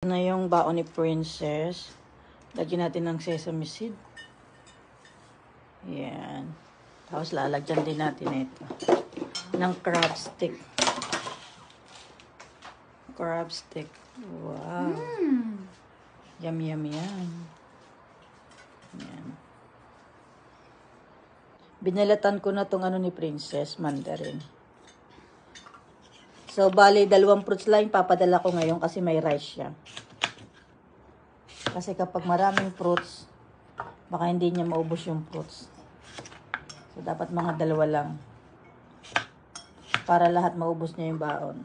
Na yung baon ni Princess. Lagyan natin ng sesame seed. Yan. Tapos lalagyan din natin ito. Ng crab stick. Crab stick. Wow. Yum, yum, yum. Yan. Binalatan ko na tong ano ni Princess, mandarin. So, bali, 2 fruits lang papadala ko ngayon kasi may rice siya. Kasi kapag maraming fruits, baka hindi niya maubos yung fruits. So, dapat mga 2 lang. Para lahat maubos niya yung baon.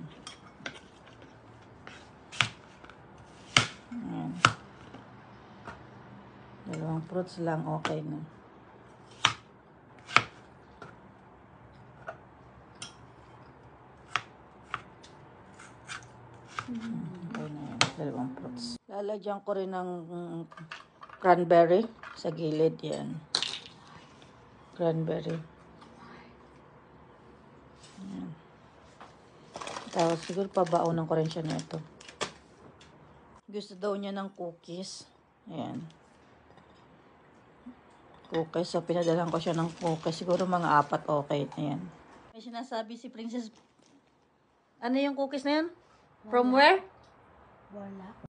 Ayan. 2 fruits lang, okay na. Okay na yan, 2 fruits. Lalagyan ko rin ng cranberry sa gilid yan. Cranberry. Yan. Tapos siguro pabaonan ko rin siya nito. Gusto daw niya ng cookies. Ayan. Cookies. So pinadalan ko siya ng cookies. Siguro mga 4 okay na yan. May sinasabi si Princess. Ano yung cookies na yan? From where? Wala.